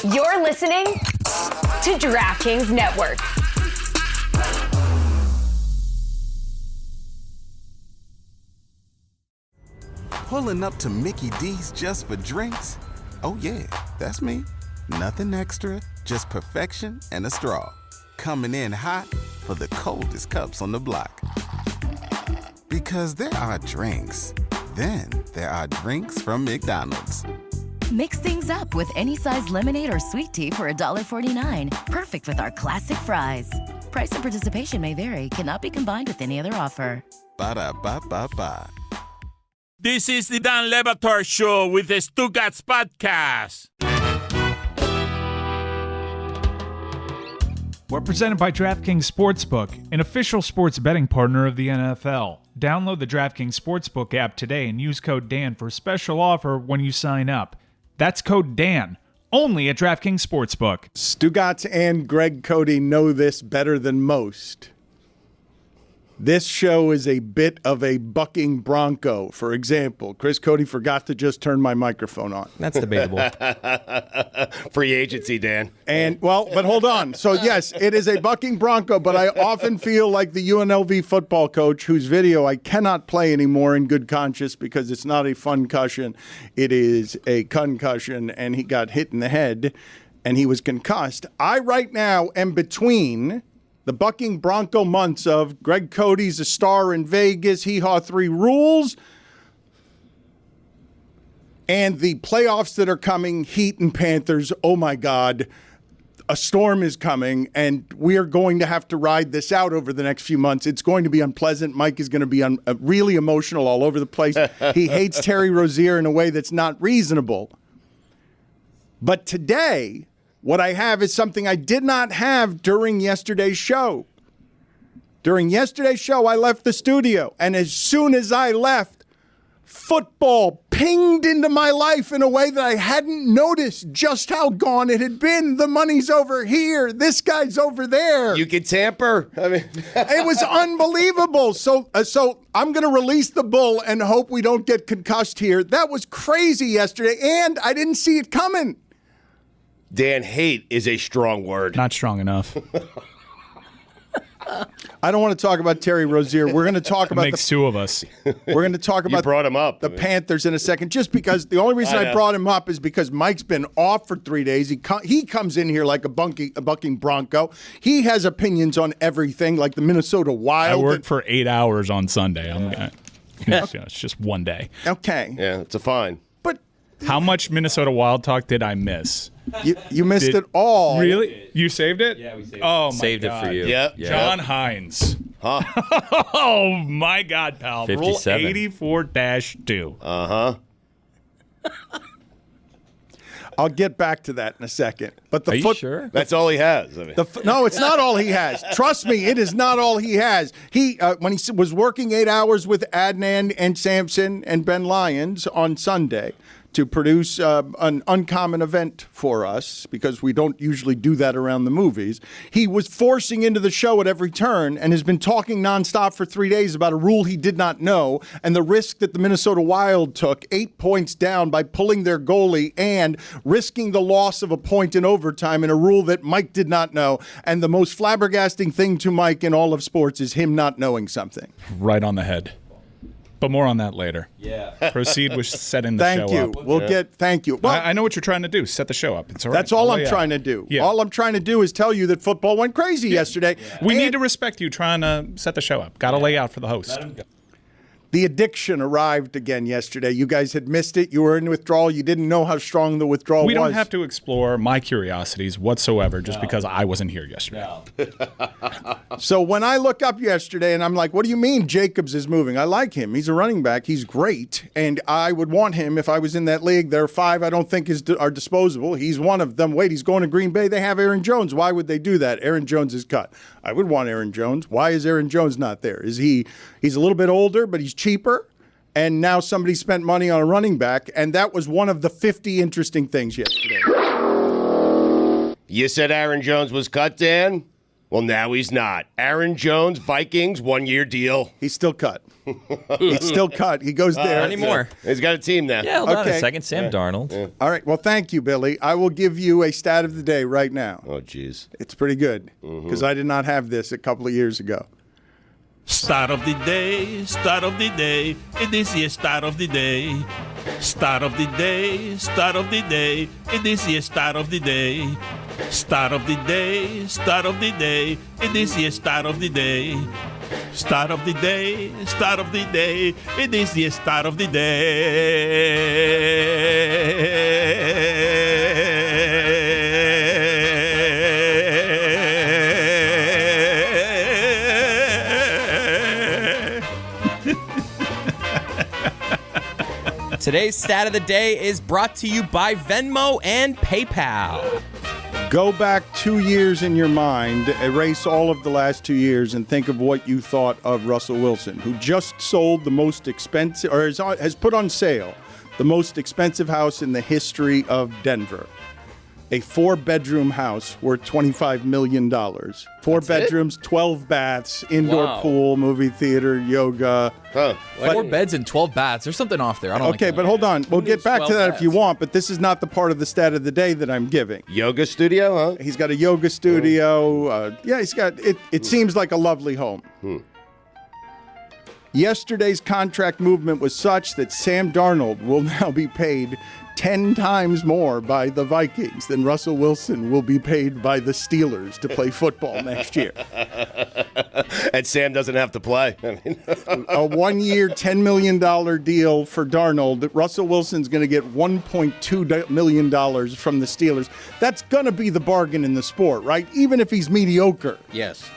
You're listening to DraftKings Network. Pulling up to Mickey D's just for drinks? Oh yeah, that's me. Nothing extra, just perfection and a straw. Coming in hot for the coldest cups on the block. Because there are drinks. Then there are drinks from McDonald's. Mix things up with any size lemonade or sweet tea for $1.49. Perfect with our classic fries. Price and participation may vary. Cannot be combined with any other offer. Ba-da-ba-ba-ba. This is the Dan Le Batard Show with the Stugotz podcast. We're presented by DraftKings Sportsbook, an official sports betting partner of the NFL. Download the DraftKings Sportsbook app today and use code DAN for a special offer when you sign up. That's code DAN, only at DraftKings Sportsbook. Stugotz and Greg Cody know this better than most. This show is a bit of a bucking bronco. For example, Chris Cody forgot to just turn my microphone on. That's debatable. Free agency, Dan. And, well, but hold on. So, yes, it is a bucking bronco, but I often feel like the UNLV football coach whose video I cannot play anymore in good conscience because it's not a fun-cussion. It is a concussion, and he got hit in the head, and he was concussed. I, right now, am between the bucking bronco months of Greg Cody's a star in Vegas, hee-haw 3 rules, and the playoffs that are coming, Heat and Panthers. Oh, my God. A storm is coming, and we are going to have to ride this out over the next few months. It's going to be unpleasant. Mike is going to be really emotional all over the place. He hates Terry Rozier in a way that's not reasonable. But today, what I have is something I did not have during yesterday's show. During yesterday's show, I left the studio, and as soon as I left, football pinged into my life in a way that I hadn't noticed just how gone it had been. The money's over here. This guy's over there. You can tamper. I mean, it was unbelievable. So I'm going to release the bull and hope we don't get concussed here. That was crazy yesterday, and I didn't see it coming. Dan, hate is a strong word. Not strong enough. I don't want to talk about Terry Rozier. We're going to talk about makes two of us. We're going to talk about you brought him up. The Panthers in a second, just because the only reason I brought him up is because Mike's been off for 3 days. He comes in here like a bucking bronco. He has opinions on everything, like the Minnesota Wild. I worked for 8 hours on Sunday. It's just one day. Okay. Yeah, it's a fine. But how much Minnesota Wild talk did I miss? You missed it all. Really? You saved it? Yeah, we saved it. Oh, my saved God. it for you. Yep. Yeah. John Hines. Huh? Oh, my God, pal. 57. Rule 84-2. Uh-huh. I'll get back to that in a second. But the Are you sure? That's all he has. I mean. No, it's not all he has. Trust me, it is not all he has. He when he was working 8 hours with Adnan and Sampson and Ben Lyons on Sunday to produce an uncommon event for us, because we don't usually do that around the movies. He was forcing into the show at every turn and has been talking nonstop for 3 days about a rule he did not know and the risk that the Minnesota Wild took, 8 points down by pulling their goalie and risking the loss of a point in overtime in a rule that Mike did not know. And the most flabbergasting thing to Mike in all of sports is him not knowing something. Right on the head. But more on that later. Yeah. Proceed with setting the Thank show you. up. Thank you. Well, I know what you're trying to do. Set the show up. It's all right. that's all I'll I'm lay trying out. to do. Yeah. All I'm trying to do is tell you that football went crazy yesterday. We And need to respect you trying to set the show up. Got to lay out for the host. the addiction arrived again yesterday. You guys had missed it. You were in withdrawal. You didn't know how strong the withdrawal was. We don't have to explore my curiosities whatsoever just because I wasn't here yesterday. So when I look up yesterday and I'm like, what do you mean Jacobs is moving? I like him. He's a running back. He's great. And I would want him if I was in that league. There are 5 I don't think are disposable. He's one of them. Wait, he's going to Green Bay. They have Aaron Jones. Why would they do that? Aaron Jones is cut. I would want Aaron Jones. Why is Aaron Jones not there? He's a little bit older, but he's cheaper. And now somebody spent money on a running back. And that was one of the 50 interesting things yesterday. You said Aaron Jones was cut, Dan? Well, now he's not. Aaron Jones, Vikings, 1-year deal. He's still cut. He's still cut. He goes there. Not anymore. He's got a team now. Yeah, hold on Okay. a second. Sam Darnold. Yeah. All right. Well, thank you, Billy. I will give you a stat of the day right now. Oh, jeez. It's pretty good because I did not have this a couple of years ago. Start of the day, start of the day. It is the start of the day. Start of the day, start of the day. It is the start of the day. Start of the day, start of the day. It is the start of the day. Start of the day, start of the day. It is the start of the day. Today's stat of the day is brought to you by Venmo and PayPal. Go back 2 years in your mind, erase all of the last 2 years, and think of what you thought of Russell Wilson, who just sold the most expensive, or has put on sale the most expensive house in the history of Denver. A 4-bedroom house worth $25 million. 4 bedrooms, 12 baths, indoor pool, movie theater, yoga. Huh. 4 beds and 12 baths. There's something off there. I don't Okay, but hold on. We'll get back to that if you want, but this is not the part of the stat of the day that I'm giving. Yoga studio, huh? He's got a yoga studio. He's got it. It seems like a lovely home. Yesterday's contract movement was such that Sam Darnold will now be paid 10 times more by the Vikings than Russell Wilson will be paid by the Steelers to play football next year. And Sam doesn't have to play. I mean, A 1-year, $10 million deal for Darnold. Russell Wilson's going to get $1.2 million from the Steelers. That's going to be the bargain in the sport, right? Even if he's mediocre. Yes.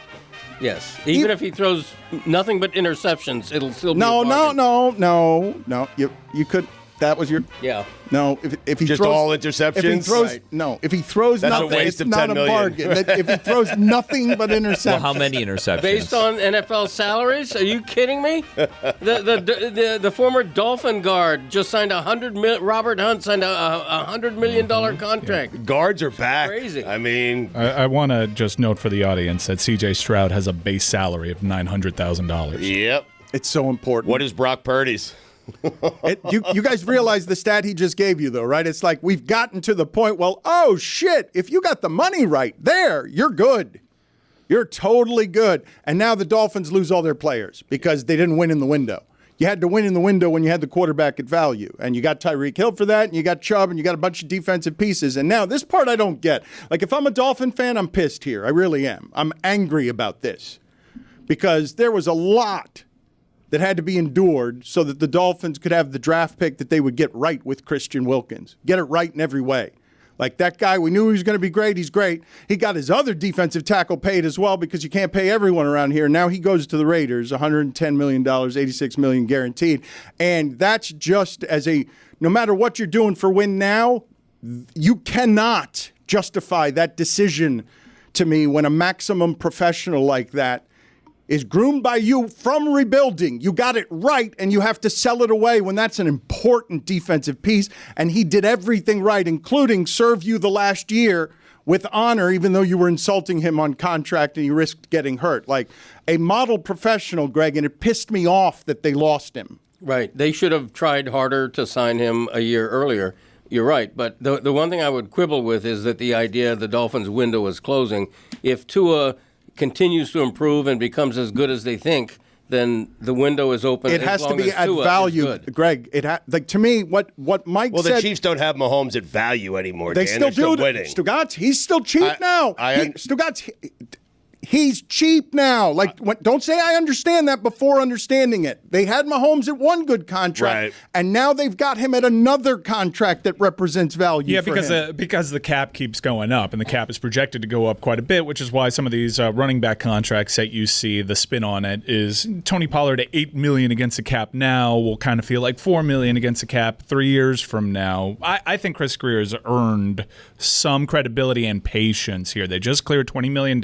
Even if he throws nothing but interceptions, it'll still be a bargain. No. You could. That was your. Yeah. No, if he just throws all interceptions. If he throws if he throws That's a nothing, waste it's of not $10 a million. bargain. If he throws nothing but interceptions. Well, how many interceptions? Based on NFL salaries? Are you kidding me? The former Dolphin guard just signed Robert Hunt signed a $100 million contract. Guards are back. Crazy. I mean, I want to just note for the audience that C.J. Stroud has a base salary of $900,000. yep. It's so important. What is Brock Purdy's? You guys realize the stat he just gave you, though, right? It's like we've gotten to the point, well, oh, shit, if you got the money right there, you're good. You're totally good. And now the Dolphins lose all their players because they didn't win in the window. You had to win in the window when you had the quarterback at value. And you got Tyreek Hill for that, and you got Chubb, and you got a bunch of defensive pieces. And now this part I don't get. Like, if I'm a Dolphin fan, I'm pissed here. I really am. I'm angry about this because there was a lot that had to be endured so that the Dolphins could have the draft pick that they would get right with Christian Wilkins. Get it right in every way. Like that guy, we knew he was going to be great. He's great. He got his other defensive tackle paid as well because you can't pay everyone around here. Now he goes to the Raiders, $110 million, $86 million guaranteed. And that's just no matter what you're doing for win now, you cannot justify that decision to me when a maximum professional like that is groomed by you from rebuilding. You got it right, and you have to sell it away when that's an important defensive piece. And he did everything right, including serve you the last year with honor, even though you were insulting him on contract and he risked getting hurt. Like a model professional, Greg, and it pissed me off that they lost him. Right. They should have tried harder to sign him a year earlier. You're right. But the one thing I would quibble with is that the idea the Dolphins' window is closing. If Tua continues to improve and becomes as good as they think, then the window is open. It has to be at value, Greg. To me, what Mike said. Well, the Chiefs don't have Mahomes at value anymore. They Dan. still do. Winning. Stugotz, he's still cheap now. Stugotz, he's cheap now. Like, don't say I understand that before understanding it. They had Mahomes at one good contract, and now they've got him at another contract that represents value. Yeah, for because the cap keeps going up, and the cap is projected to go up quite a bit, which is why some of these running back contracts that you see, the spin on it is Tony Pollard at $8 million against the cap now will kind of feel like $4 million against the cap 3 years from now. I think Chris Greer has earned some credibility and patience here. They just cleared $20 million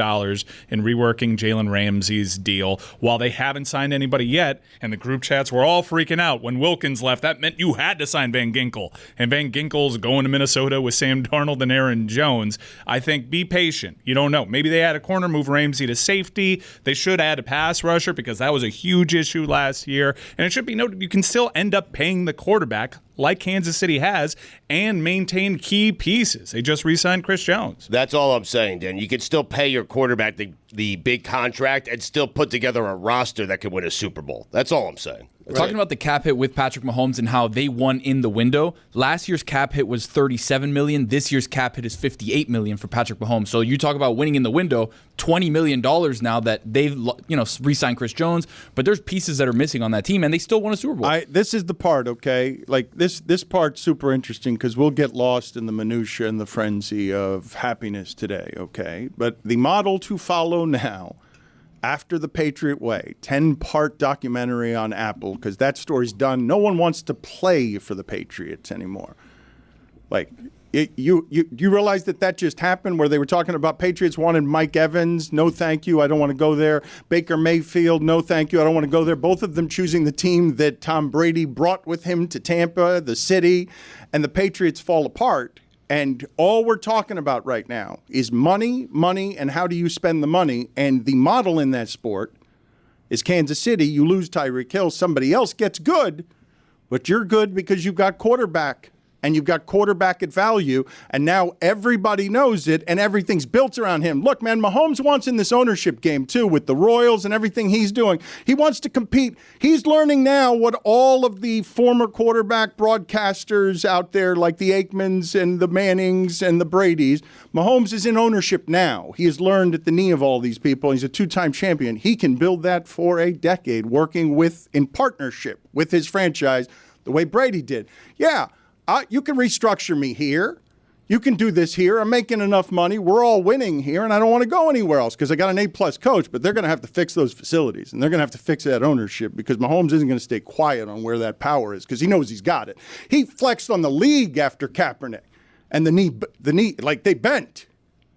in reworking Jalen Ramsey's deal. While they haven't signed anybody yet, and the group chats were all freaking out when Wilkins left, that meant you had to sign Van Ginkel. And Van Ginkel's going to Minnesota with Sam Darnold and Aaron Jones. I think be patient. You don't know. Maybe they had a corner, move Ramsey to safety. They should add a pass rusher because that was a huge issue last year. And it should be noted you can still end up paying the quarterback like Kansas City has, and maintain key pieces. They just re-signed Chris Jones. That's all I'm saying, Dan. You can still pay your quarterback the big contract and still put together a roster that can win a Super Bowl. That's all I'm saying. Talking about the cap hit with Patrick Mahomes and how they won in the window. Last year's cap hit was $37 million. This year's cap hit is $58 million for Patrick Mahomes. So you talk about winning in the window, $20 million now that they've re-signed Chris Jones, but there's pieces that are missing on that team, and they still won a Super Bowl. This is the part, okay? Like this part's super interesting because we'll get lost in the minutia and the frenzy of happiness today, okay? But the model to follow now, after the Patriot Way, 10-part documentary on Apple, because that story's done. No one wants to play for the Patriots anymore. Like, you realize that just happened where they were talking about Patriots wanted Mike Evans, no thank you, I don't want to go there. Baker Mayfield, no thank you, I don't want to go there. Both of them choosing the team that Tom Brady brought with him to Tampa, the city, and the Patriots fall apart. And all we're talking about right now is money, and how do you spend the money. And the model in that sport is Kansas City. You lose Tyreek Hill, somebody else gets good, but you're good because you've got quarterback. And you've got quarterback at value, and now everybody knows it, and everything's built around him. Look, man, Mahomes wants in this ownership game, too, with the Royals and everything he's doing. He wants to compete. He's learning now what all of the former quarterback broadcasters out there, like the Aikmans and the Mannings and the Bradys, Mahomes is in ownership now. He has learned at the knee of all these people. He's a two-time champion. He can build that for a decade, working in partnership with his franchise, the way Brady did. Yeah. You can restructure me here. You can do this here. I'm making enough money. We're all winning here, and I don't want to go anywhere else because I got an A-plus coach, but they're going to have to fix those facilities, and they're going to have to fix that ownership because Mahomes isn't going to stay quiet on where that power is because he knows he's got it. He flexed on the league after Kaepernick, and the knee, like they bent.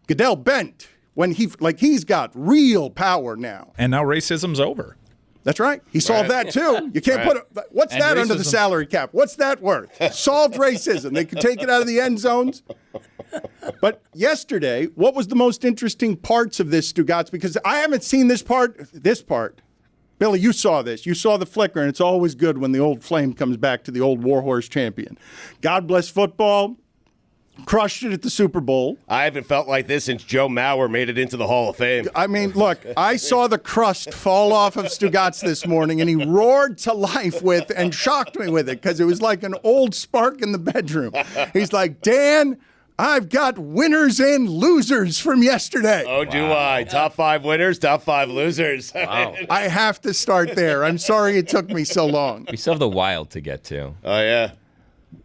Goodell bent when he's got real power now. And now racism's over. That's right. He solved that, too. You can't what's that under the salary cap? What's that worth? Solved racism. They could take it out of the end zones. But yesterday, what was the most interesting parts of this, Stugotz? Because I haven't seen this part. Billy, you saw this. You saw the flicker, and it's always good when the old flame comes back to the old warhorse champion. God bless football. Crushed it at the Super Bowl. I haven't felt like this since Joe Mauer made it into the Hall of Fame. I mean, look, I saw the crust fall off of Stugotz this morning, and he roared to life with and shocked me with it because it was like an old spark in the bedroom. He's like, Dan, I've got winners and losers from yesterday. Oh, do I? Top 5 winners, top 5 losers. Wow. I have to start there. I'm sorry it took me so long. We still have the wild to get to. Oh, yeah.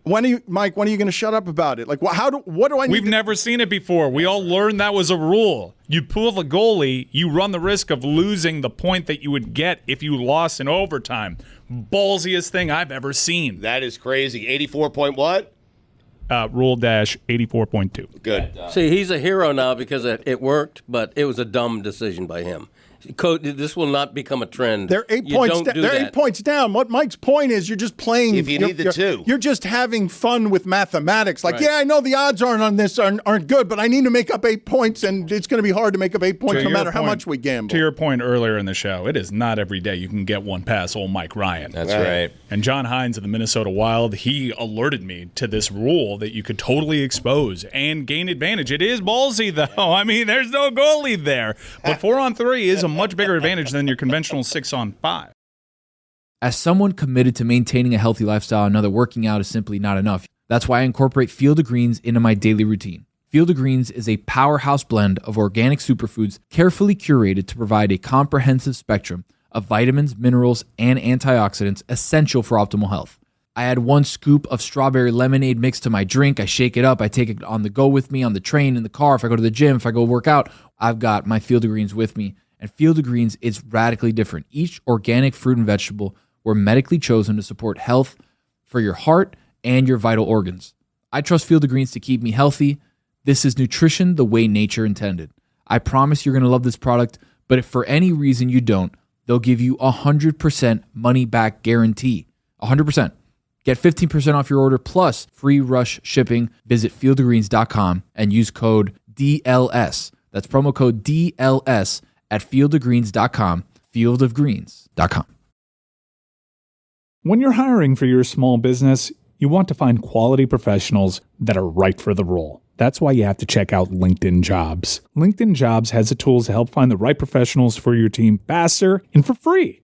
Mike, when are you going to shut up about it? Like, what do I need? We've never seen it before. We all learned that was a rule. You pull the goalie, you run the risk of losing the point that you would get if you lost in overtime. Ballsiest thing I've ever seen. That is crazy. 84 point what? Rule dash 84.2. Good. See, he's a hero now because it worked, but it was a dumb decision by him. This will not become a trend. They're 8 points. They're 8 points down. What Mike's point is, you're just playing. If you need the two, you're just having fun with mathematics. Like, yeah, I know the odds aren't good, but I need to make up 8 points, and it's going to be hard to make up 8 points no matter how much we gamble. To your point earlier in the show, it is not every day you can get one past old Mike Ryan. That's right. And John Hines of the Minnesota Wild, he alerted me to this rule that you could totally expose and gain advantage. It is ballsy, though. I mean, there's no goalie there, but 4-on-3 is a much bigger advantage than your conventional 6-on-5. As someone committed to maintaining a healthy lifestyle, I know that working out is simply not enough. That's why I incorporate Field of Greens into my daily routine. Field of Greens is a powerhouse blend of organic superfoods carefully curated to provide a comprehensive spectrum of vitamins, minerals, and antioxidants essential for optimal health. I add 1 scoop of strawberry lemonade mixed to my drink. I shake it up. I take it on the go with me on the train, in the car. If I go to the gym, if I go work out, I've got my Field of Greens with me. And Field of Greens is radically different. Each organic fruit and vegetable were medically chosen to support health for your heart and your vital organs. I trust Field of Greens to keep me healthy. This is nutrition the way nature intended. I promise you're going to love this product, but if for any reason you don't, they'll give you 100% money back guarantee. 100%. Get 15% off your order plus free rush shipping. Visit fieldofgreens.com and use code DLS. That's promo code DLS at fieldofgreens.com, fieldofgreens.com. When you're hiring for your small business, you want to find quality professionals that are right for the role. That's why you have to check out LinkedIn Jobs. LinkedIn Jobs has the tools to help find the right professionals for your team faster and for free.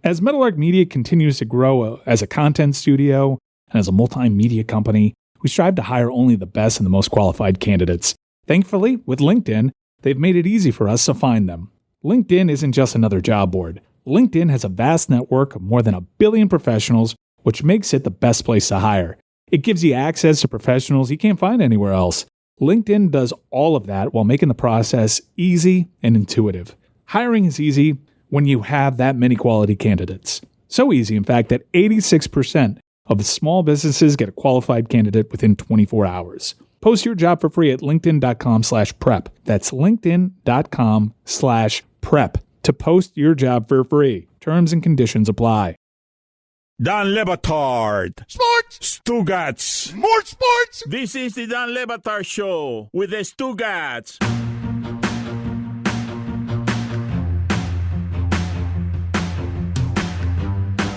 As Meadowlark Media continues to grow as a content studio and as a multimedia company, we strive to hire only the best and the most qualified candidates. Thankfully, with LinkedIn, they've made it easy for us to find them. LinkedIn isn't just another job board. LinkedIn has a vast network of more than 1 billion professionals, which makes it the best place to hire. It gives you access to professionals you can't find anywhere else. LinkedIn does all of that while making the process easy and intuitive. Hiring is easy when you have that many quality candidates. So easy, in fact, that 86% of the small businesses get a qualified candidate within 24 hours. Post your job for free at linkedin.com/prep. That's linkedin.com/prep to post your job for free. Terms and conditions apply. Dan Le Batard. Sports! Stugotz. More sports! This is the Dan Le Batard Show with the Stugotz.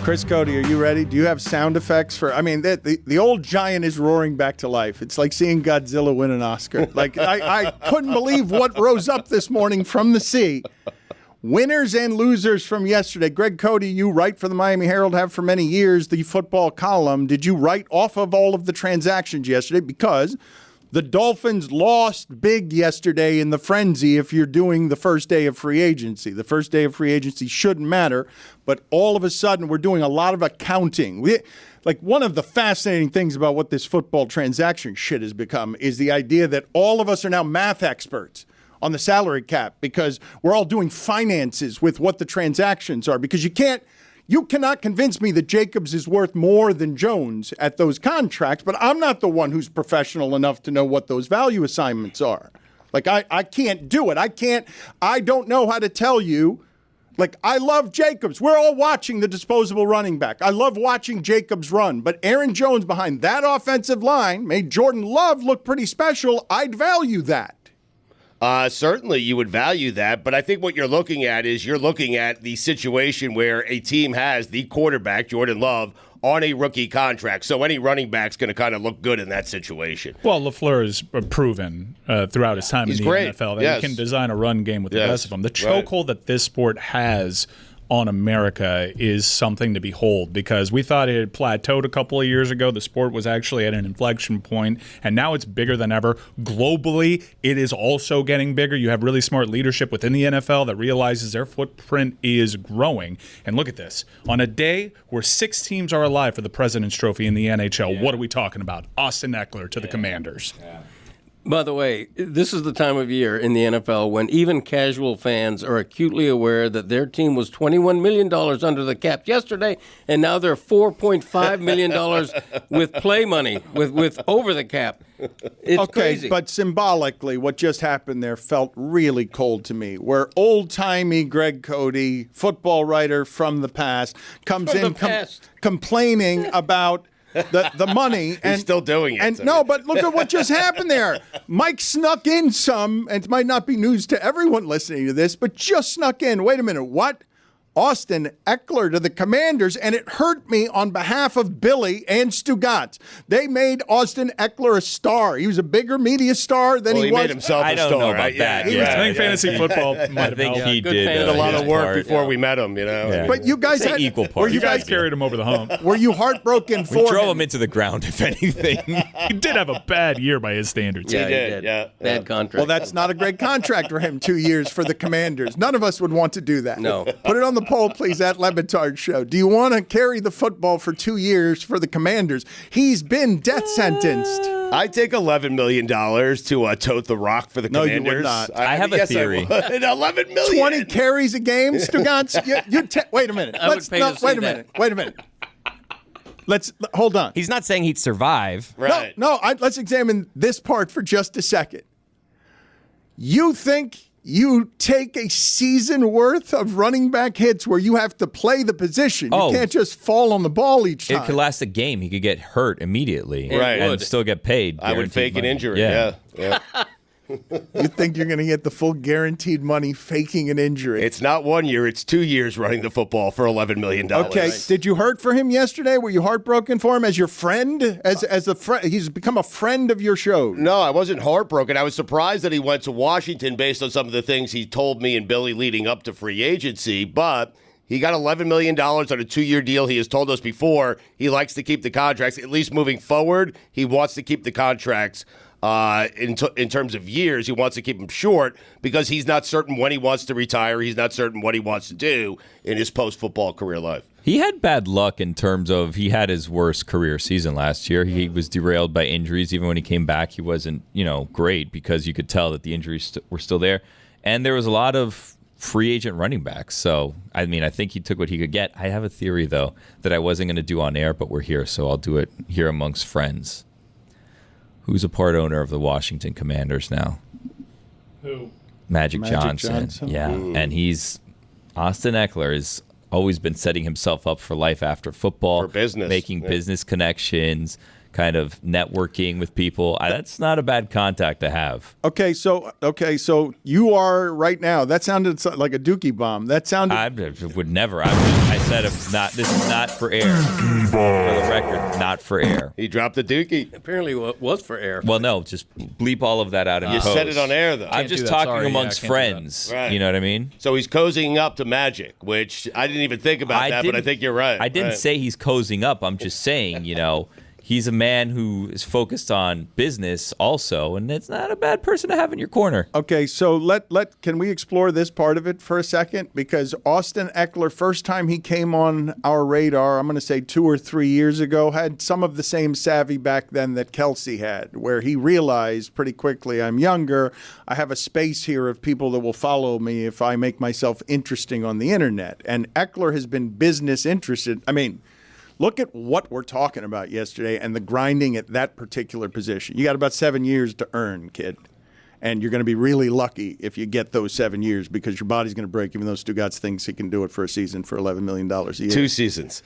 Chris Cody, are you ready? Do you have sound effects for? I mean, the old giant is roaring back to life. It's like seeing Godzilla win an Oscar. Like I couldn't believe what rose up this morning from the sea. Winners and losers from yesterday. Greg Cody, you write for the Miami Herald, have for many years, the football column. Did you write off of all of the transactions yesterday? Because the Dolphins lost big yesterday in the frenzy if you're doing the first day of free agency. The first day of free agency shouldn't matter, but all of a sudden we're doing a lot of accounting. Like one of the fascinating things about what this football transaction shit has become is the idea that all of us are now math experts on the salary cap because we're all doing finances with what the transactions are, because you cannot convince me that Jacobs is worth more than Jones at those contracts, but I'm not the one who's professional enough to know what those value assignments are. Like I can't do it. I don't know how to tell you. Like, I love Jacobs. We're all watching the disposable running back. I love watching Jacobs run, but Aaron Jones behind that offensive line made Jordan Love look pretty special. I'd value that. Certainly you would value that, but I think what you're looking at is you're looking at the situation where a team has the quarterback, Jordan Love, on a rookie contract. So any running back's going to kind of look good in that situation. Well, LaFleur has proven throughout his time in the NFL that he can design a run game with the best of them. The chokehold that this sport has on America is something to behold, because we thought it had plateaued a couple of years ago. The sport was actually at an inflection point, and now it's bigger than ever. Globally, it is also getting bigger. You have really smart leadership within the NFL that realizes their footprint is growing. And look at this. On a day where 6 teams are alive for the President's Trophy in the NHL, what are we talking about? Austin Eckler to the Commanders. Yeah. By the way, this is the time of year in the NFL when even casual fans are acutely aware that their team was $21 million under the cap yesterday, and now they're $4.5 million with play money, with over the cap. It's crazy. But symbolically, what just happened there felt really cold to me. Where old-timey Greg Cody, football writer from the past, comes in complaining about the money. And he's still doing it. And no, but look at what just happened there. Mike snuck in some, and it might not be news to everyone listening to this, but just snuck in. Wait a minute, what? Austin Eckler to the Commanders, and it hurt me on behalf of Billy and Stugotz. They made Austin Eckler a star. He was a bigger media star than he was. He made himself a star. I don't know about that. I think fantasy football might have helped. He did a lot of work before we met him, you know. Yeah. But you guys had equal part. You guys carried him over the hump. Were you heartbroken for We drove him? him into the ground, if anything. He did have a bad year by his standards. Yeah, He did. Yeah. Bad contract. Well, that's not a great contract for him, 2 years for the Commanders. None of us would want to do that. No. Put it on the poll, please, at Le Batard Show. Do you want to carry the football for 2 years for the Commanders? He's been death sentenced. I'd take $11 million to tote the rock for the Commanders. No, you would not. I have a theory. $11 million. 20 carries a game, Stugotz? Wait a minute. Wait a minute. Let's hold on. He's not saying he'd survive. Right. Let's examine this part for just a second. You think you take a season worth of running back hits where you have to play the position. You can't just fall on the ball each time. It could last a game. He could get hurt immediately Right. and still get paid. I would fake an injury. Yeah. You think you're going to get the full guaranteed money faking an injury? It's not 1 year, it's 2 years running the football for $11 million. Okay, did you hurt for him yesterday? Were you heartbroken for him as your friend? As a friend, he's become a friend of your show. No, I wasn't heartbroken. I was surprised that he went to Washington based on some of the things he told me and Billy leading up to free agency, but he got $11 million on a 2-year deal. He has told us before he likes to keep the contracts, at least moving forward. He wants to keep the contracts in terms of years. He wants to keep them short because he's not certain when he wants to retire. He's not certain what he wants to do in his post-football career life. He had bad luck in terms of he had his worst career season last year. He was derailed by injuries. Even when he came back, he wasn't, great because you could tell that the injuries were still there. And there was a lot of free agent running backs. So, I think he took what he could get. I have a theory, though, that I wasn't going to do on air, but we're here, so I'll do it here amongst friends. Who's a part owner of the Washington Commanders now? Who? Magic Johnson. Yeah, and Austin Eckler has always been setting himself up for life after football. For business. Making business connections, kind of networking with people. That's not a bad contact to have. Okay, so you are right now. That sounded like a Dookie bomb. That sounded. I would never. I said this is not for air. For the record, not for air. He dropped the Dookie. Apparently it was for air. Well, no, just bleep all of that out in You post. said it on air, though. I'm just talking amongst friends. Right. You know what I mean? So he's cozying up to Magic, which I didn't even think about but I think you're right. I didn't say he's cozying up. I'm just saying, he's a man who is focused on business also, and it's not a bad person to have in your corner. Okay, so can we explore this part of it for a second? Because Austin Eckler, first time he came on our radar, I'm going to say 2 or 3 years ago, had some of the same savvy back then that Kelsey had, where he realized pretty quickly, I'm younger, I have a space here of people that will follow me if I make myself interesting on the internet. And Eckler has been business interested. Look at what we're talking about yesterday and the grinding at that particular position. You got about 7 years to earn, kid. And you're going to be really lucky if you get those 7 years because your body's going to break, even though Stugotz thinks he can do it for a season for $11 million a year. 2 seasons.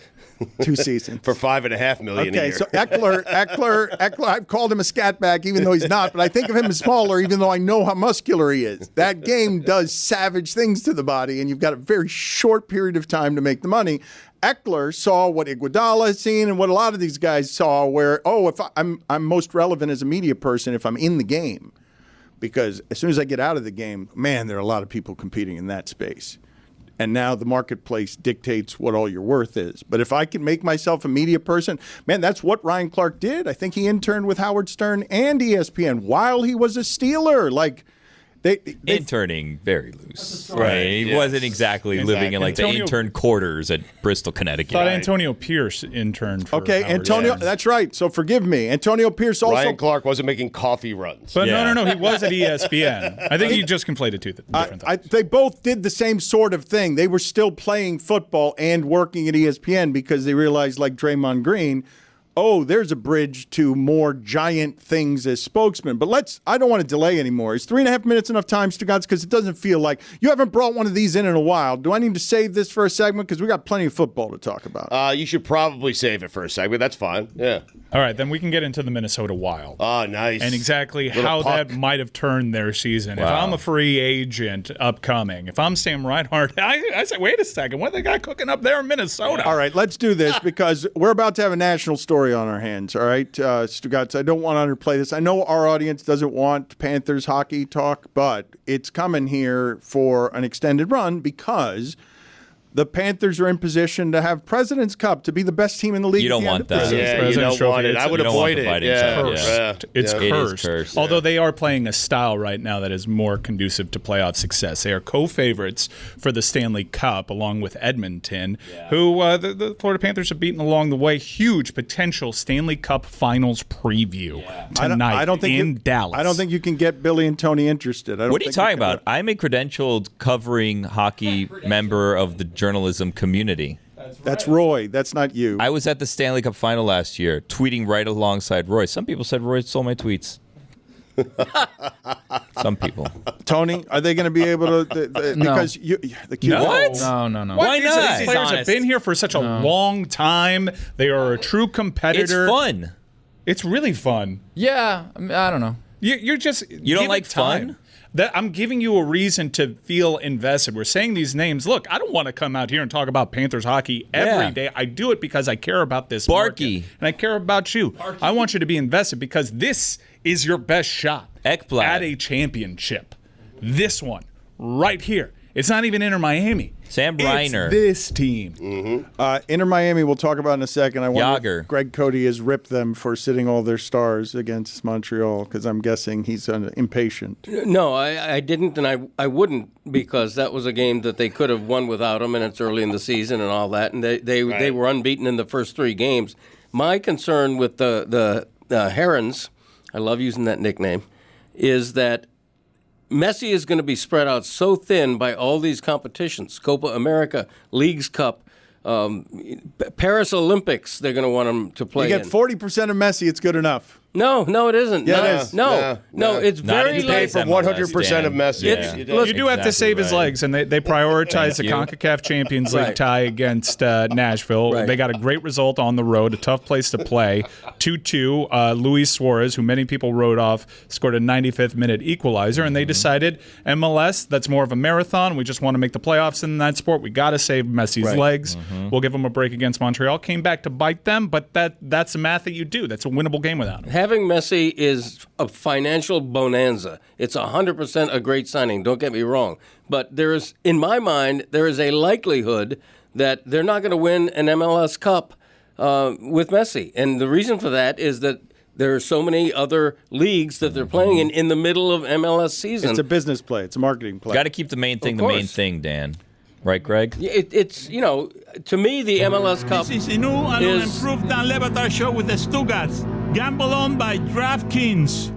2 seasons. For $5.5 million a year. Okay, so Eckler, I've called him a scatback even though he's not, but I think of him as smaller even though I know how muscular he is. That game does savage things to the body, and you've got a very short period of time to make the money. Eckler saw what Iguodala has seen and what a lot of these guys saw where, if I'm most relevant as a media person if I'm in the game. Because as soon as I get out of the game, man, there are a lot of people competing in that space. And now the marketplace dictates what all your worth is. But if I can make myself a media person, man, that's what Ryan Clark did. I think he interned with Howard Stern and ESPN while he was a Steeler. They interning very loose. Right. He wasn't exactly living in the intern quarters at Bristol, Connecticut. I thought Antonio Pierce interned for Howard Antonio, Stern. That's right. So forgive me. Antonio Pierce also. Ryan Clark wasn't making coffee runs. But no, he was at ESPN. I think he just conflated two different things. They both did the same sort of thing. They were still playing football and working at ESPN because they realized, like Draymond Green, there's a bridge to more giant things as spokesman. But I don't want to delay anymore. Is 3.5 minutes enough time, Stugotz? Because it doesn't feel like you haven't brought one of these in a while. Do I need to save this for a segment? Because we got plenty of football to talk about. You should probably save it for a segment. That's fine. Yeah. All right, then we can get into the Minnesota Wild. Oh, nice. And exactly how that might have turned their season. Wow. If I'm a free agent upcoming, if I'm Sam Reinhart, I say, wait a second, what they got cooking up there in Minnesota? All right, let's do this because we're about to have a national story on our hands, all right? Stugotz, I don't want to underplay this. I know our audience doesn't want Panthers hockey talk, but it's coming here for an extended run because the Panthers are in position to have President's Cup, to be the best team in the league. You don't want that. Yeah, you don't want it. I would avoid it. It's cursed. Although they are playing a style right now that is more conducive to playoff success. They are co-favorites for the Stanley Cup along with Edmonton, who the Florida Panthers have beaten along the way. Huge potential Stanley Cup Finals preview tonight in Dallas. I don't think you can get Billy and Tony interested. What are you talking about? I'm a credentialed covering hockey member of the journalism community. That's Roy. That's not you. I was at the Stanley Cup final last year, tweeting right alongside Roy. Some people said Roy stole my tweets. Some people. Tony, are they going to be able to? Because the Cuban. What? No. Why not? These players have been here for such a long time. They are a true competitor. It's fun. It's really fun. Yeah, I don't know. You don't like fun? I'm giving you a reason to feel invested. We're saying these names. Look, I don't want to come out here and talk about Panthers hockey every day. I do it because I care about this market, and I care about you. I want you to be invested because this is your best shot Ekblad. at a championship. This one right here. It's not even InterMiami. Sam Reiner. It's this team. InterMiami, we'll talk about in a second. I wonder Yager. if Greg Cody has ripped them for sitting all their stars against Montreal, because I'm guessing he's impatient. No, I didn't, and I wouldn't, because that was a game that they could have won without him, and it's early in the season and all that, and they were unbeaten in the first 3 games. My concern with the Herons, I love using that nickname, is that Messi is going to be spread out so thin by all these competitions, Copa America, Leagues Cup, Paris Olympics, they're going to want him to play You get 40% of Messi, it's good enough. No, it isn't. Yeah, it is. No, it's very You pay for 100% of Messi. You do have to save his legs, and they prioritize the CONCACAF Champions League tie against Nashville. Right. They got a great result on the road, a tough place to play. 2-2. Luis Suarez, who many people wrote off, scored a 95th minute equalizer, and they decided MLS, that's more of a marathon. We just want to make the playoffs in that sport. We got to save Messi's legs. We'll give him a break against Montreal. Came back to bite them, but that's the math that you do. That's a winnable game without him. Having Messi is a financial bonanza. It's 100% a great signing. Don't get me wrong. But in my mind, there is a likelihood that they're not going to win an MLS Cup with Messi. And the reason for that is that there are so many other leagues that they're playing in the middle of MLS season. It's a business play. It's a marketing play. Got to keep the main thing the main thing, Dan. Right, Greg? It's to me, the MLS Cup This is the new and improved Dan Le Batard show with the Stugotz. Gamble on by DraftKings.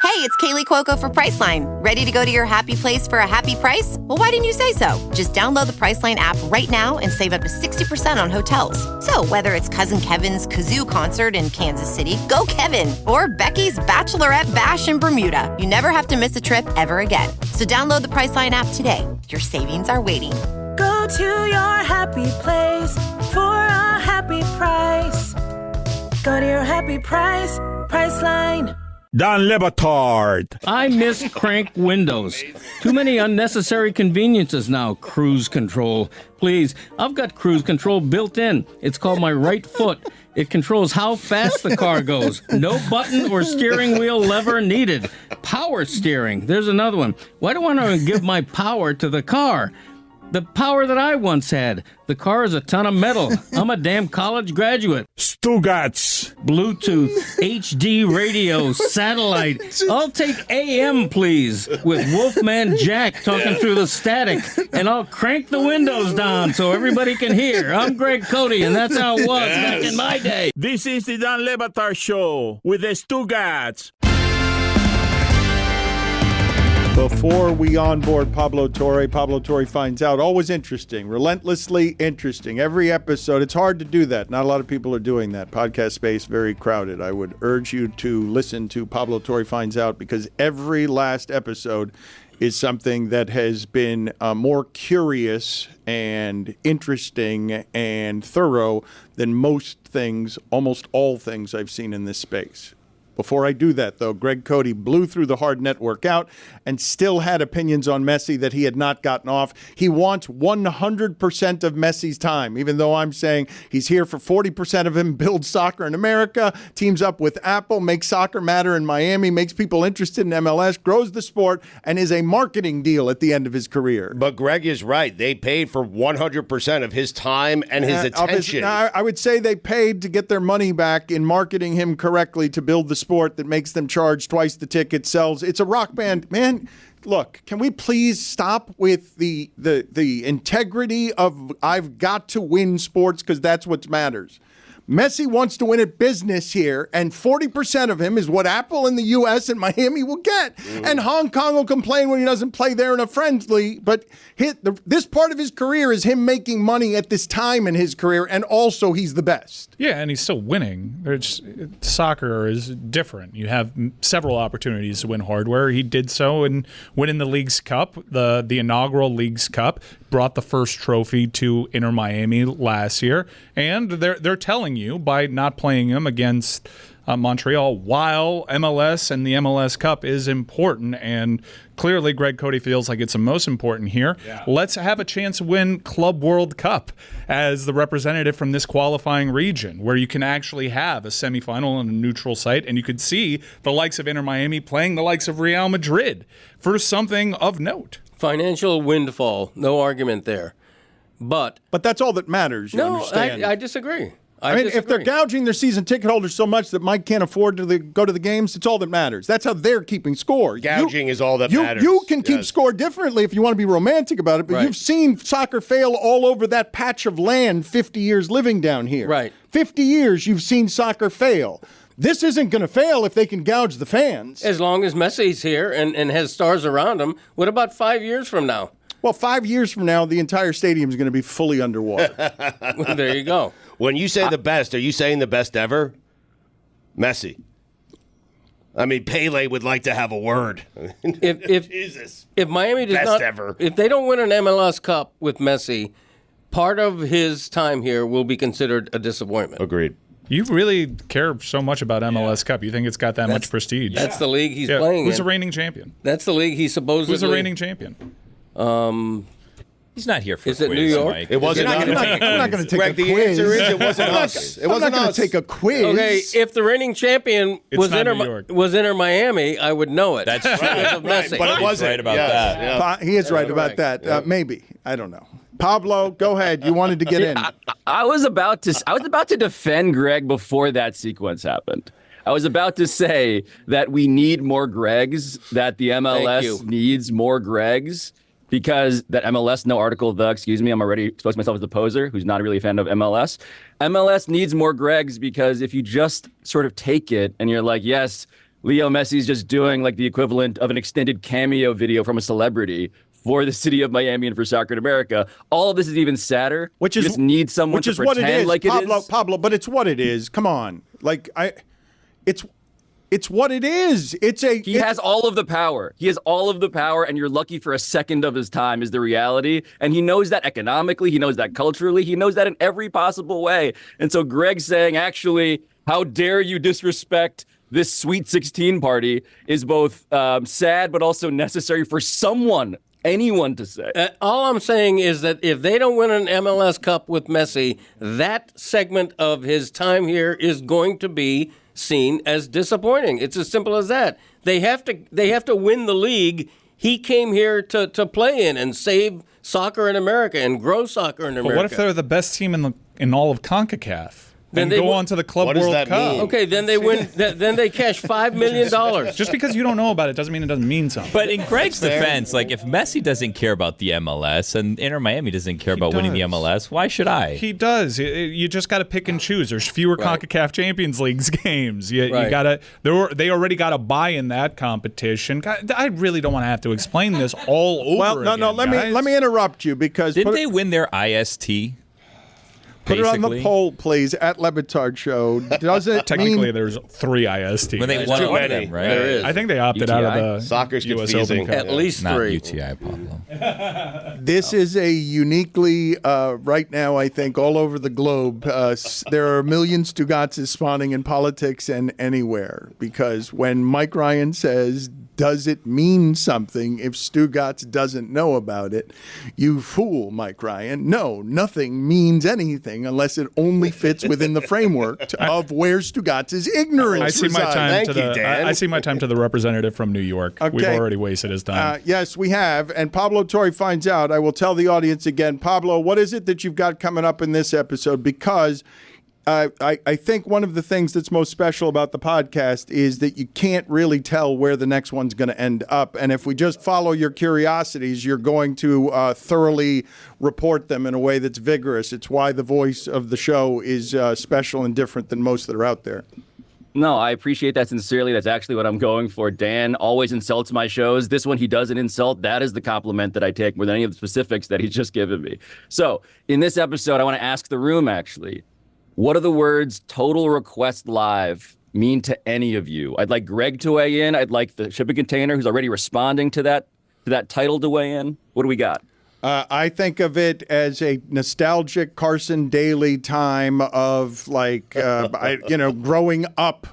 Hey, it's Kaylee Cuoco for Priceline. Ready to go to your happy place for a happy price? Well, why didn't you say so? Just download the Priceline app right now and save up to 60% on hotels. So whether it's Cousin Kevin's Kazoo Concert in Kansas City, go Kevin, or Becky's Bachelorette Bash in Bermuda, you never have to miss a trip ever again. So download the Priceline app today. Your savings are waiting. Go to your happy place for a happy price. Go to your happy price, Priceline. Dan Le Batard. I miss crank windows. Too many unnecessary conveniences now. Cruise control. Please, I've got cruise control built in. It's called my right foot. It controls how fast the car goes. No button or steering wheel lever needed. Power steering. There's another one. Why do I want to give my power to the car? The power that I once had. The car is a ton of metal. I'm a damn college graduate. Stugotz. Bluetooth, HD radio, satellite. I'll take AM, please, with Wolfman Jack talking through the static, and I'll crank the windows down so everybody can hear. I'm Greg Cody, and that's how it was back in my day. This is the Dan Le Batard show with the Stugotz. Before we onboard Pablo Torre finds out. Always interesting, relentlessly interesting. Every episode, it's hard to do that. Not a lot of people are doing that. Podcast space, very crowded. I would urge you to listen to Pablo Torre Finds Out, because every last episode is something that has been more curious and interesting and thorough than most things, almost all things I've seen in this space. Before I do that, though, Greg Cody blew through the hard net workout and still had opinions on Messi that he had not gotten off. He wants 100% of Messi's time, even though I'm saying he's here for 40% of him, builds soccer in America, teams up with Apple, makes soccer matter in Miami, makes people interested in MLS, grows the sport, and is a marketing deal at the end of his career. But Greg is right. They paid for 100% of his time and his attention. I would say they paid to get their money back in marketing him correctly to build the sport that makes them charge twice the ticket sells. It's a rock band. Man, look, can we please stop with the integrity of I've got to win sports because that's what matters. Messi wants to win at business here, and 40% of him is what Apple in the U.S. and Miami will get. And Hong Kong will complain when he doesn't play there in a friendly, but this part of his career is him making money at this time in his career, and also he's the best. Yeah, and he's still winning. Soccer is different. You have several opportunities to win hardware. He did so in winning the League's Cup, the inaugural League's Cup, brought the first trophy to InterMiami last year, and they're telling you by not playing him against Montreal, while MLS and the MLS Cup is important, and clearly Greg Cody feels like it's the most important here. Yeah. Let's have a chance to win Club World Cup as the representative from this qualifying region, where you can actually have a semifinal on a neutral site, and you could see the likes of InterMiami playing the likes of Real Madrid for something of note. Financial windfall, no argument there. But that's all that matters, you understand? I disagree. I mean, if they're gouging their season ticket holders so much that Mike can't afford to go to the games, it's all that matters. That's how they're keeping score. Gouging is all that matters. You can keep score differently if you want to be romantic about it, but you've seen soccer fail all over that patch of land 50 years living down here. Right. 50 years you've seen soccer fail. This isn't going to fail if they can gouge the fans. As long as Messi's here and has stars around him, what about 5 years from now? Well, 5 years from now, the entire stadium is going to be fully underwater. Well, there you go. When you say the best, are you saying the best ever? Messi. I mean, Pele would like to have a word. If Miami does best ever. If they don't win an MLS Cup with Messi, part of his time here will be considered a disappointment. Agreed. You really care so much about MLS Cup. You think it's got that much prestige. That's the league he's playing Who's in. the reigning champion? That's the league he's supposedly... Who's the reigning champion? He's not here for Is it New York? It wasn't us. I'm not going to take Greg, a quiz. The answer is it wasn't us. It wasn't I'm not going us. to take a quiz. Okay, if the reigning champion was Inter-Miami, I would know it. That's true. Right. But it wasn't. Right about that. Yeah. He is right about that. Maybe. I don't know. Pablo, go ahead. You wanted to get in. I was about to defend Greg before that sequence happened. I was about to say that we need more Gregs, that the MLS needs more Gregs, because that MLS, no article, I'm already exposing myself as the poser, who's not really a fan of MLS. MLS needs more Gregs because if you just sort of take it and you're like, yes, Leo Messi's just doing like the equivalent of an extended cameo video from a celebrity for the city of Miami and for soccer in America, all of this is even sadder. You just need someone to pretend like it is. Pablo, but it's what it is. Come on. It's what it is. He has all of the power. He has all of the power, and you're lucky for a second of his time is the reality. And he knows that economically. He knows that culturally. He knows that in every possible way. And so Greg saying, actually, how dare you disrespect this Sweet 16 party is both sad but also necessary for anyone to say. All I'm saying is that if they don't win an MLS Cup with Messi, that segment of his time here is going to be seen as disappointing. It's as simple as that. They have to win the league he came here to play in and save soccer in America and grow soccer in America. But what if they're the best team in all of CONCACAF? Then they go on to the Club World Cup. Okay, then they win. Then they cash $5 million. Just because you don't know about it doesn't mean it doesn't mean something. But in Greg's defense, like if Messi doesn't care about the MLS and InterMiami doesn't care about winning the MLS, why should I? He does. You just got to pick and choose. There's fewer CONCACAF Champions League games. You got to. They already got a buy in that competition. God, I really don't want to have to explain this all over. Well, no. Let me interrupt you because didn't they win their IST? Put it on the poll, please, at Le Batard Show. Does it Technically, there's 3 ISTs. When they won too one many, of them, right? There is. I think they opted out of the Soccer's US confusing. Open Cup. At least Not 3. UTI, Pablo. This is a uniquely, right now, I think, all over the globe, there are a million Stugotzes spawning in politics and anywhere. Because when Mike Ryan says, does it mean something if Stugotz doesn't know about it? You fool, Mike Ryan. No, nothing means anything unless it only fits within the framework of where Stugotz's ignorance I see my resides. time I see my time to the representative from New York. Okay. We've already wasted his time. Yes, we have. And Pablo Torre finds out. I will tell the audience again. Pablo, what is it that you've got coming up in this episode? Because I think one of the things that's most special about the podcast is that you can't really tell where the next one's going to end up. And if we just follow your curiosities, you're going to thoroughly report them in a way that's vigorous. It's why the voice of the show is special and different than most that are out there. No, I appreciate that sincerely. That's actually what I'm going for. Dan always insults my shows. This one, he doesn't insult. That is the compliment that I take more than any of the specifics that he's just given me. So in this episode, I want to ask the room, actually, what do the words Total Request Live mean to any of you? I'd like Greg to weigh in. I'd like the shipping container who's already responding to that title to weigh in. What do we got? I think of it as a nostalgic Carson Daly time of growing up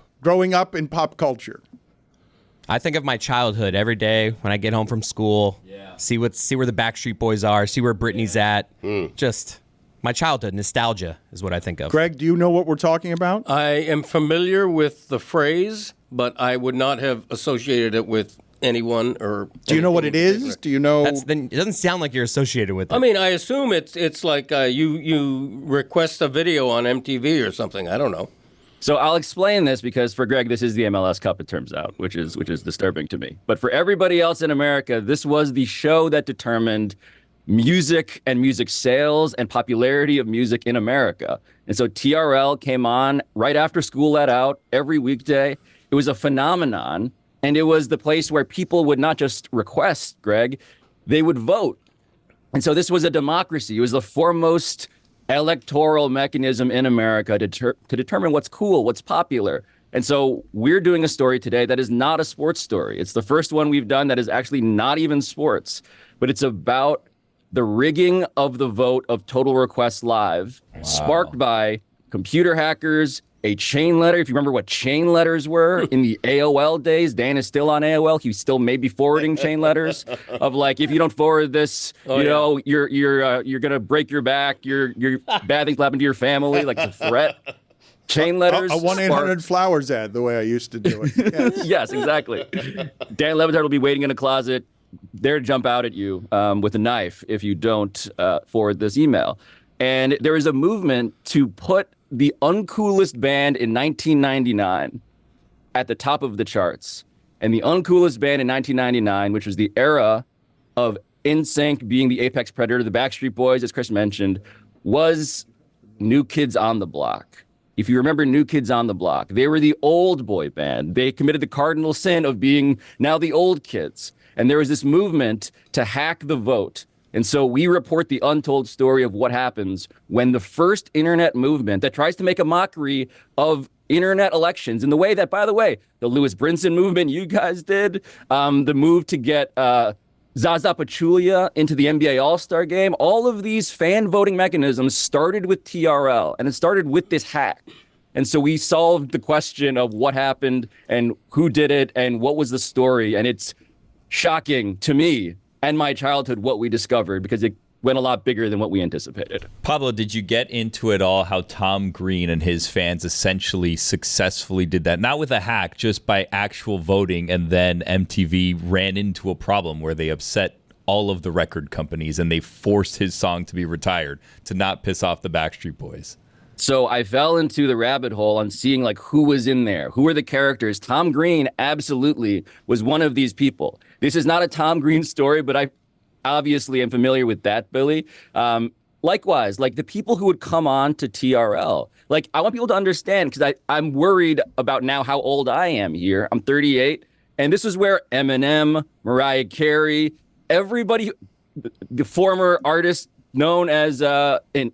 in pop culture. I think of my childhood every day when I get home from school. Yeah. See where the Backstreet Boys are. See where Britney's at. Just my childhood nostalgia is what I think of. Greg, do you know what we're talking about? I am familiar with the phrase, but I would not have associated it with anyone or. Do you know what it is? Do you know? It doesn't sound like you're associated with it. I mean, I assume it's like you request a video on MTV or something. I don't know. So I'll explain this because for Greg, this is the MLS Cup, it turns out, which is disturbing to me. But for everybody else in America, this was the show that determined music and music sales and popularity of music in America. And so TRL came on right after school let out every weekday. It was a phenomenon. And it was the place where people would not just request, Greg, they would vote. And so this was a democracy. It was the foremost electoral mechanism in America to determine what's cool, what's popular. And so we're doing a story today that is not a sports story. It's the first one we've done that is actually not even sports, but it's about the rigging of the vote of Total Request Live, sparked by computer hackers, a chain letter. If you remember what chain letters were in the AOL days, Dan is still on AOL. He still may be forwarding chain letters of like, if you don't forward this, you're gonna break your back. Your bad things will happen to your family, like a threat. Chain letters. A 1-800-Flowers ad, the way I used to do it. Yes, yes, exactly. Dan Le Batard will be waiting in a closet, there to jump out at you with a knife if you don't forward this email. And there is a movement to put the uncoolest band in 1999 at the top of the charts. And the uncoolest band in 1999, which was the era of NSYNC being the apex predator, the Backstreet Boys, as Chris mentioned, was New Kids on the Block. If you remember New Kids on the Block, they were the old boy band. They committed the cardinal sin of being now the old kids. And there was this movement to hack the vote. And so we report the untold story of what happens when the first internet movement that tries to make a mockery of internet elections in the way that, by the way, the Louis Brinson movement you guys did, the move to get Zaza Pachulia into the NBA All-Star game, all of these fan voting mechanisms started with TRL, and it started with this hack. And so we solved the question of what happened and who did it and what was the story. And it's shocking to me and my childhood what we discovered, because it went a lot bigger than what we anticipated. Pablo, did you get into it all how Tom Green and his fans essentially successfully did that? Not with a hack, just by actual voting, and then MTV ran into a problem where they upset all of the record companies and they forced his song to be retired to not piss off the Backstreet Boys. So I fell into the rabbit hole on seeing like who was in there, who were the characters. Tom Green absolutely was one of these people. This is not a Tom Green story, but I obviously am familiar with that, Billy. Likewise, like the people who would come on to TRL. Like I want people to understand, because I'm worried about now how old I am here. I'm 38, and this is where Eminem, Mariah Carey, everybody, the former artist known as and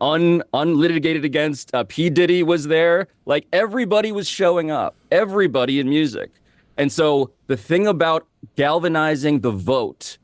unlitigated against P. Diddy was there. Like everybody was showing up, everybody in music. And so the thing about galvanizing the vote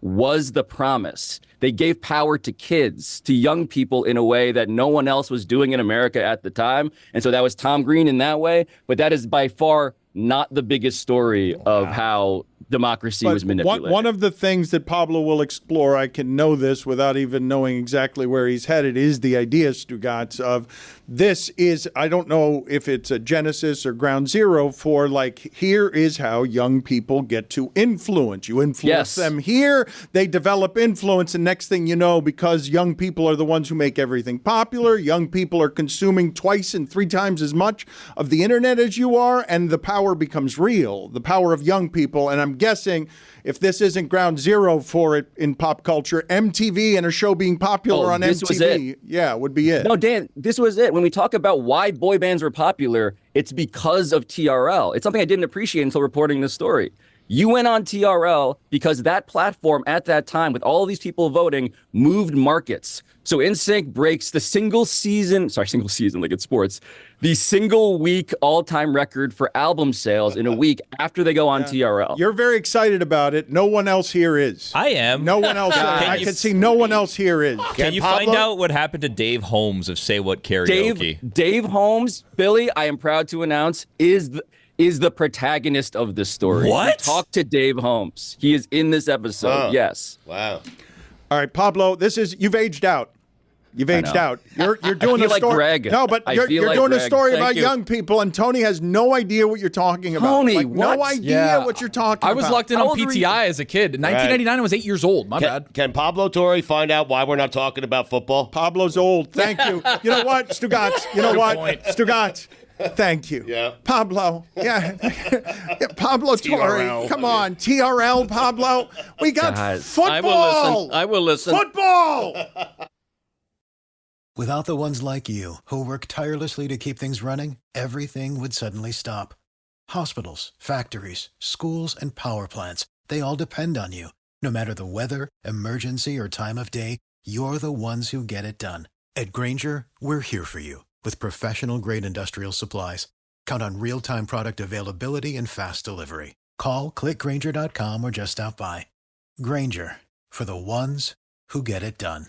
was the promise. They gave power to kids, to young people in a way that no one else was doing in America at the time. And so that was Tom Green in that way. But that is by far not the biggest story of how democracy was manipulated. One of the things that Pablo will explore, I can know this without even knowing exactly where he's headed, is the idea, Stugotz, of this is, I don't know if it's a genesis or ground zero for, like, here is how young people get to influence. You influence them here, they develop influence, and next thing you know, because young people are the ones who make everything popular, young people are consuming 2 and 3 times as much of the internet as you are, and the power becomes real, the power of young people. And I'm guessing if this isn't ground zero for it in pop culture, MTV and a show being popular on MTV, would be it. No, Dan, this was it. When we talk about why boy bands were popular, it's because of TRL. It's something I didn't appreciate until reporting this story. You went on TRL because that platform at that time, with all of these people voting, moved markets. So NSYNC breaks the single season, like it's sports, the single week all-time record for album sales in a week after they go on TRL. You're very excited about it. No one else here is. I am. No one else. I can see no one else here is. Can you find out what happened to Dave Holmes of Say What Karaoke? Dave Holmes, Billy, I am proud to announce, is the protagonist of this story. What? Talk to Dave Holmes. He is in this episode. Yes. Wow. All right, Pablo, you've aged out. You've aged out. You're doing I feel a story. Like Greg. No, but you're doing a story about young people, and Tony has no idea what you're talking about. Tony, no idea what you're talking about. I was locked in on PTI as a kid. In 1999, I was 8 years old. My bad. Can Pablo Torre find out why we're not talking about football? Pablo's old. Thank you. You know what, Stugotz? You know what, Stugotz? Thank you. Yeah. Pablo. Yeah. Pablo Torre. Come on. TRL, Pablo. We got football. I will listen. Football. Without the ones like you, who work tirelessly to keep things running, everything would suddenly stop. Hospitals, factories, schools, and power plants, they all depend on you. No matter the weather, emergency, or time of day, you're the ones who get it done. At Grainger, we're here for you with professional-grade industrial supplies. Count on real-time product availability and fast delivery. Call, click Grainger.com, or just stop by. Grainger, for the ones who get it done.